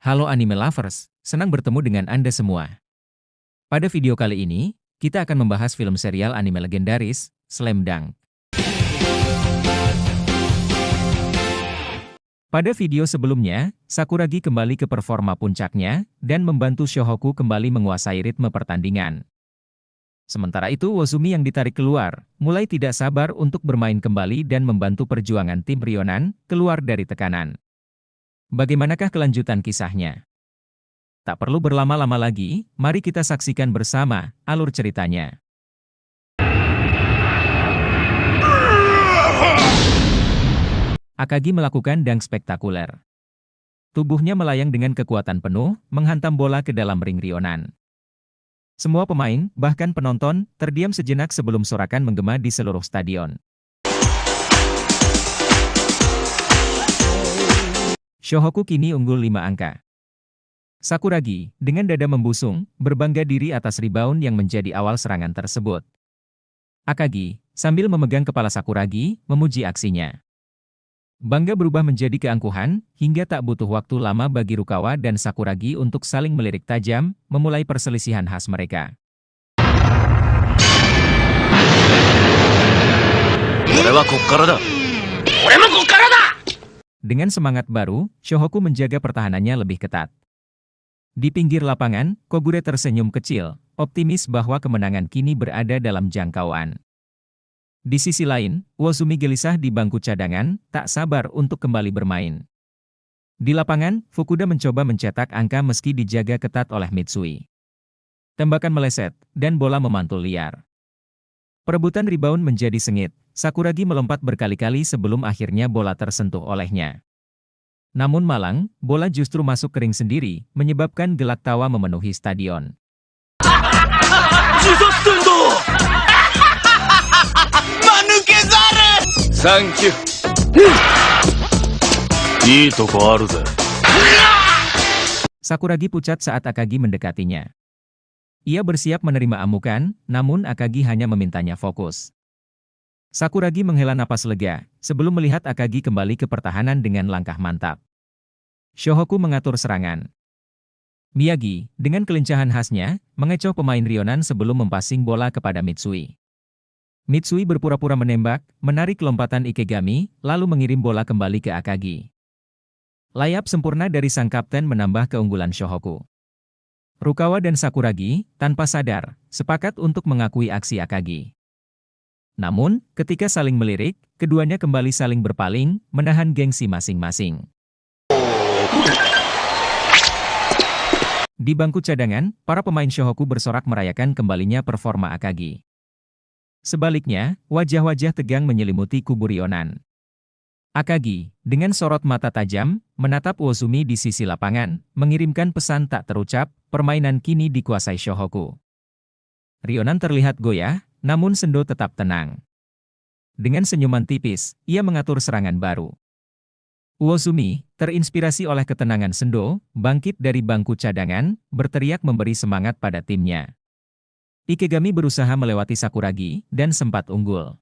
Halo anime lovers, senang bertemu dengan Anda semua. Pada video kali ini, kita akan membahas film serial anime legendaris, Slam Dunk. Pada video sebelumnya, Sakuragi kembali ke performa puncaknya, dan membantu Shohoku kembali menguasai ritme pertandingan. Sementara itu Wozumi yang ditarik keluar, mulai tidak sabar untuk bermain kembali dan membantu perjuangan tim Rionan keluar dari tekanan. Bagaimanakah kelanjutan kisahnya? Tak perlu berlama-lama lagi, mari kita saksikan bersama alur ceritanya. Akagi melakukan dunk spektakuler. Tubuhnya melayang dengan kekuatan penuh, menghantam bola ke dalam ring Rionan. Semua pemain, bahkan penonton, terdiam sejenak sebelum sorakan menggema di seluruh stadion. Shohoku kini unggul 5 angka. Sakuragi, dengan dada membusung, berbangga diri atas rebound yang menjadi awal serangan tersebut. Akagi, sambil memegang kepala Sakuragi, memuji aksinya. Bangga berubah menjadi keangkuhan, hingga tak butuh waktu lama bagi Rukawa dan Sakuragi untuk saling melirik tajam, memulai perselisihan khas mereka. Dengan semangat baru, Shohoku menjaga pertahanannya lebih ketat. Di pinggir lapangan, Kogure tersenyum kecil, optimis bahwa kemenangan kini berada dalam jangkauan. Di sisi lain, Wozumi gelisah di bangku cadangan, tak sabar untuk kembali bermain. Di lapangan, Fukuda mencoba mencetak angka meski dijaga ketat oleh Mitsui. Tembakan meleset, dan bola memantul liar. Perebutan rebound menjadi sengit, Sakuragi melompat berkali-kali sebelum akhirnya bola tersentuh olehnya. Namun malang, bola justru masuk ke ring sendiri, menyebabkan gelak tawa memenuhi stadion. Sakuragi pucat saat Akagi mendekatinya. Ia bersiap menerima amukan, namun Akagi hanya memintanya fokus. Sakuragi menghela napas lega, sebelum melihat Akagi kembali ke pertahanan dengan langkah mantap. Shohoku mengatur serangan. Miyagi, dengan kelincahan khasnya, mengecoh pemain Rionan sebelum mempassing bola kepada Mitsui. Mitsui berpura-pura menembak, menarik lompatan Ikegami, lalu mengirim bola kembali ke Akagi. Layap sempurna dari sang kapten menambah keunggulan Shohoku. Rukawa dan Sakuragi, tanpa sadar, sepakat untuk mengakui aksi Akagi. Namun, ketika saling melirik, keduanya kembali saling berpaling, menahan gengsi masing-masing. Di bangku cadangan, para pemain Shohoku bersorak merayakan kembalinya performa Akagi. Sebaliknya, wajah-wajah tegang menyelimuti kubu Rionan. Akagi, dengan sorot mata tajam, menatap Wozumi di sisi lapangan, mengirimkan pesan tak terucap, permainan kini dikuasai Shohoku. Rionan terlihat goyah, namun Sendo tetap tenang. Dengan senyuman tipis, ia mengatur serangan baru. Wozumi, terinspirasi oleh ketenangan Sendo, bangkit dari bangku cadangan, berteriak memberi semangat pada timnya. Ikegami berusaha melewati Sakuragi, dan sempat unggul.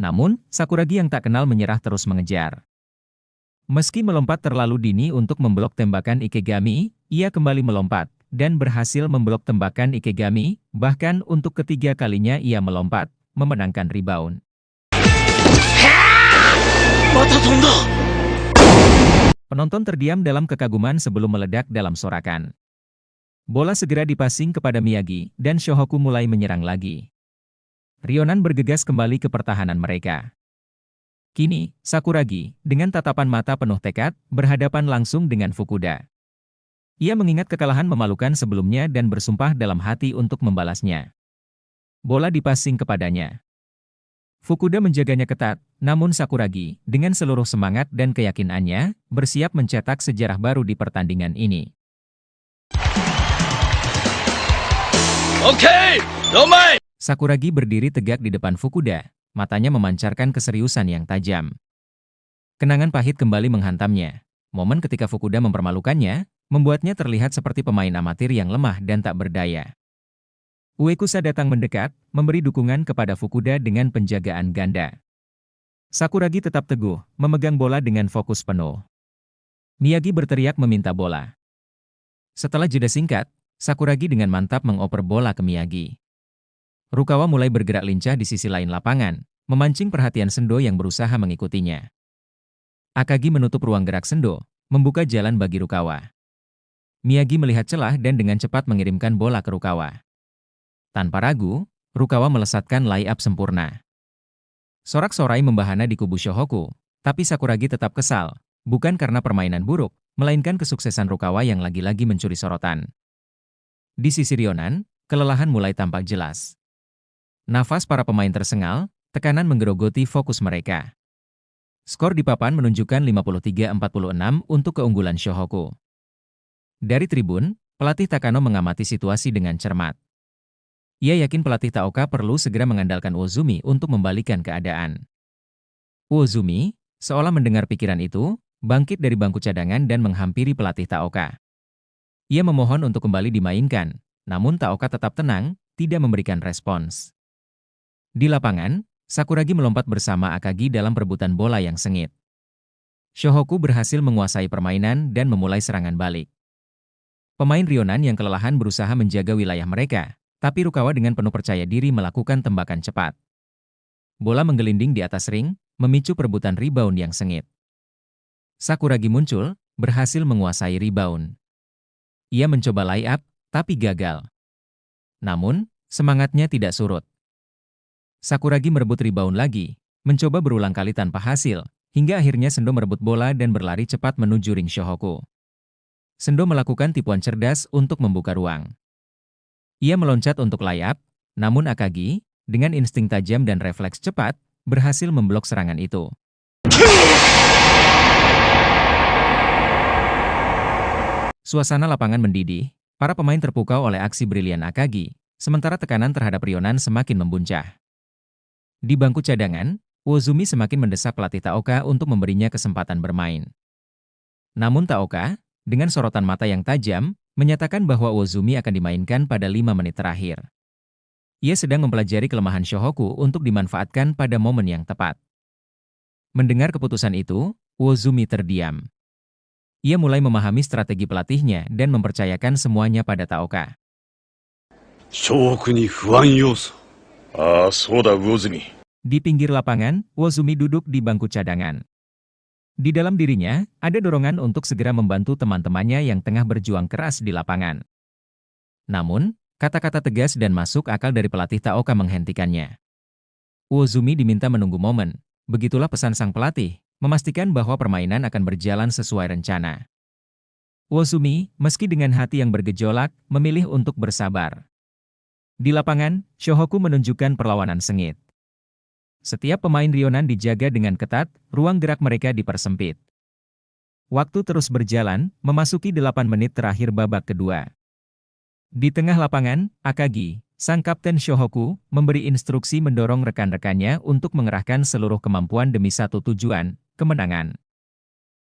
Namun, Sakuragi yang tak kenal menyerah terus mengejar. Meski melompat terlalu dini untuk memblok tembakan Ikegami, ia kembali melompat, dan berhasil memblok tembakan Ikegami, bahkan untuk ketiga kalinya ia melompat, memenangkan rebound. Penonton terdiam dalam kekaguman sebelum meledak dalam sorakan. Bola segera dipassing kepada Miyagi, dan Shohoku mulai menyerang lagi. Rionan bergegas kembali ke pertahanan mereka. Kini, Sakuragi, dengan tatapan mata penuh tekad, berhadapan langsung dengan Fukuda. Ia mengingat kekalahan memalukan sebelumnya dan bersumpah dalam hati untuk membalasnya. Bola dipassing kepadanya. Fukuda menjaganya ketat, namun Sakuragi, dengan seluruh semangat dan keyakinannya, bersiap mencetak sejarah baru di pertandingan ini. Sakuragi berdiri tegak di depan Fukuda, matanya memancarkan keseriusan yang tajam. Kenangan pahit kembali menghantamnya. Momen ketika Fukuda mempermalukannya, membuatnya terlihat seperti pemain amatir yang lemah dan tak berdaya. Uekusa datang mendekat, memberi dukungan kepada Fukuda dengan penjagaan ganda. Sakuragi tetap teguh, memegang bola dengan fokus penuh. Miyagi berteriak meminta bola. Setelah jeda singkat, Sakuragi dengan mantap mengoper bola ke Miyagi. Rukawa mulai bergerak lincah di sisi lain lapangan, memancing perhatian Sendo yang berusaha mengikutinya. Akagi menutup ruang gerak Sendo, membuka jalan bagi Rukawa. Miyagi melihat celah dan dengan cepat mengirimkan bola ke Rukawa. Tanpa ragu, Rukawa melesatkan layup sempurna. Sorak-sorai membahana di kubu Shohoku, tapi Sakuragi tetap kesal, bukan karena permainan buruk, melainkan kesuksesan Rukawa yang lagi-lagi mencuri sorotan. Di sisi Rionan, kelelahan mulai tampak jelas. Nafas para pemain tersengal, tekanan menggerogoti fokus mereka. Skor di papan menunjukkan 53-46 untuk keunggulan Shohoku. Dari tribun, pelatih Takano mengamati situasi dengan cermat. Ia yakin pelatih Taoka perlu segera mengandalkan Uozumi untuk membalikan keadaan. Uozumi, seolah mendengar pikiran itu, bangkit dari bangku cadangan dan menghampiri pelatih Taoka. Ia memohon untuk kembali dimainkan, namun Taoka tetap tenang, tidak memberikan respons. Di lapangan, Sakuragi melompat bersama Akagi dalam perebutan bola yang sengit. Shohoku berhasil menguasai permainan dan memulai serangan balik. Pemain Rionan yang kelelahan berusaha menjaga wilayah mereka, tapi Rukawa dengan penuh percaya diri melakukan tembakan cepat. Bola menggelinding di atas ring, memicu perebutan rebound yang sengit. Sakuragi muncul, berhasil menguasai rebound. Ia mencoba layup, tapi gagal. Namun, semangatnya tidak surut. Sakuragi merebut rebound lagi, mencoba berulang kali tanpa hasil, hingga akhirnya Sendo merebut bola dan berlari cepat menuju ring Shohoku. Sendo melakukan tipuan cerdas untuk membuka ruang. Ia meloncat untuk layup, namun Akagi, dengan insting tajam dan refleks cepat, berhasil memblok serangan itu. Suasana lapangan mendidih, para pemain terpukau oleh aksi brilian Akagi, sementara tekanan terhadap Rionan semakin membuncah. Di bangku cadangan, Uozumi semakin mendesak pelatih Taoka untuk memberinya kesempatan bermain. Namun Taoka, dengan sorotan mata yang tajam, menyatakan bahwa Uozumi akan dimainkan pada 5 menit terakhir. Ia sedang mempelajari kelemahan Shohoku untuk dimanfaatkan pada momen yang tepat. Mendengar keputusan itu, Uozumi terdiam. Ia mulai memahami strategi pelatihnya dan mempercayakan semuanya pada Taoka. Shohoku ni fuan yosu. Soda Uozumi. Di pinggir lapangan, Uozumi duduk di bangku cadangan. Di dalam dirinya, ada dorongan untuk segera membantu teman-temannya yang tengah berjuang keras di lapangan. Namun, kata-kata tegas dan masuk akal dari pelatih Taoka menghentikannya. Uozumi diminta menunggu momen, begitulah pesan sang pelatih, memastikan bahwa permainan akan berjalan sesuai rencana. Uozumi, meski dengan hati yang bergejolak, memilih untuk bersabar. Di lapangan, Shohoku menunjukkan perlawanan sengit. Setiap pemain Rionan dijaga dengan ketat, ruang gerak mereka dipersempit. Waktu terus berjalan, memasuki 8 menit terakhir babak kedua. Di tengah lapangan, Akagi, sang kapten Shohoku, memberi instruksi mendorong rekan-rekannya untuk mengerahkan seluruh kemampuan demi satu tujuan, kemenangan.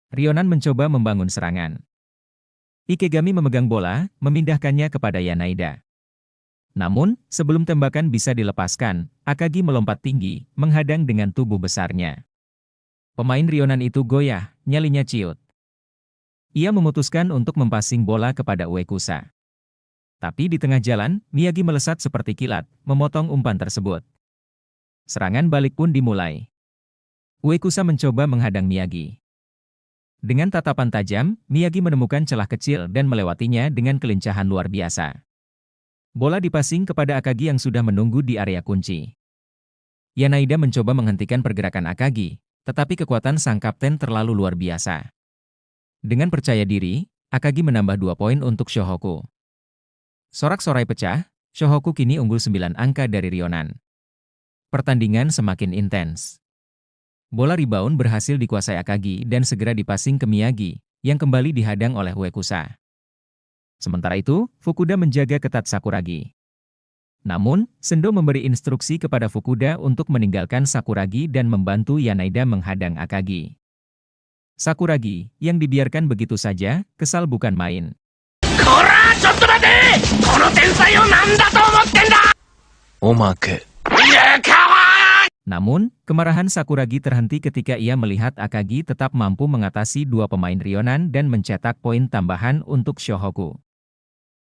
Rionan mencoba membangun serangan. Ikegami memegang bola, memindahkannya kepada Yanaida. Namun, sebelum tembakan bisa dilepaskan, Akagi melompat tinggi, menghadang dengan tubuh besarnya. Pemain Rionan itu goyah, nyalinya ciut. Ia memutuskan untuk mempassing bola kepada Uekusa. Tapi di tengah jalan, Miyagi melesat seperti kilat, memotong umpan tersebut. Serangan balik pun dimulai. Uekusa mencoba menghadang Miyagi. Dengan tatapan tajam, Miyagi menemukan celah kecil dan melewatinya dengan kelincahan luar biasa. Bola dipassing kepada Akagi yang sudah menunggu di area kunci. Yanaida mencoba menghentikan pergerakan Akagi, tetapi kekuatan sang kapten terlalu luar biasa. Dengan percaya diri, Akagi menambah 2 poin untuk Shohoku. Sorak-sorai pecah, Shohoku kini unggul 9 angka dari Rionan. Pertandingan semakin intens. Bola rebound berhasil dikuasai Akagi dan segera dipassing ke Miyagi, yang kembali dihadang oleh Uekusa. Sementara itu, Fukuda menjaga ketat Sakuragi. Namun, Sendo memberi instruksi kepada Fukuda untuk meninggalkan Sakuragi dan membantu Yanaida menghadang Akagi. Sakuragi, yang dibiarkan begitu saja, kesal bukan main. Kora, chotto mate! Kono tensai o nanda to omotte nda! Omake. Ya, kawa! Namun, kemarahan Sakuragi terhenti ketika ia melihat Akagi tetap mampu mengatasi dua pemain Rionan dan mencetak poin tambahan untuk Shohoku.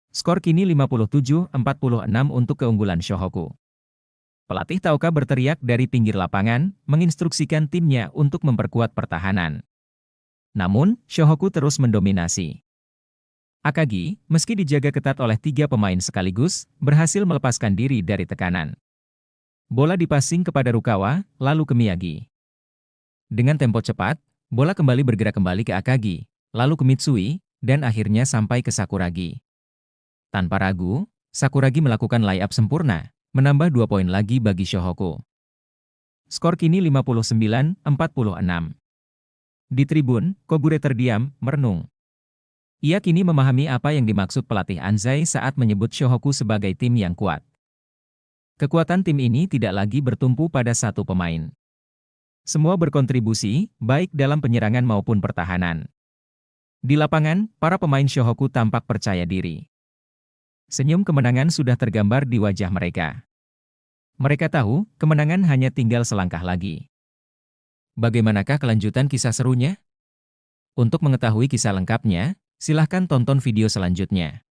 Skor kini 57-46 untuk keunggulan Shohoku. Pelatih Taoka berteriak dari pinggir lapangan, menginstruksikan timnya untuk memperkuat pertahanan. Namun, Shohoku terus mendominasi. Akagi, meski dijaga ketat oleh tiga pemain sekaligus, berhasil melepaskan diri dari tekanan. Bola dipasing kepada Rukawa, lalu ke Miyagi. Dengan tempo cepat, bola kembali bergerak kembali ke Akagi, lalu ke Mitsui, dan akhirnya sampai ke Sakuragi. Tanpa ragu, Sakuragi melakukan layup sempurna, menambah 2 poin lagi bagi Shohoku. Skor kini 59-46. Di tribun, Kogure terdiam, merenung. Ia kini memahami apa yang dimaksud pelatih Anzai saat menyebut Shohoku sebagai tim yang kuat. Kekuatan tim ini tidak lagi bertumpu pada satu pemain. Semua berkontribusi, baik dalam penyerangan maupun pertahanan. Di lapangan, para pemain Shohoku tampak percaya diri. Senyum kemenangan sudah tergambar di wajah mereka. Mereka tahu, kemenangan hanya tinggal selangkah lagi. Bagaimanakah kelanjutan kisah serunya? Untuk mengetahui kisah lengkapnya, silahkan tonton video selanjutnya.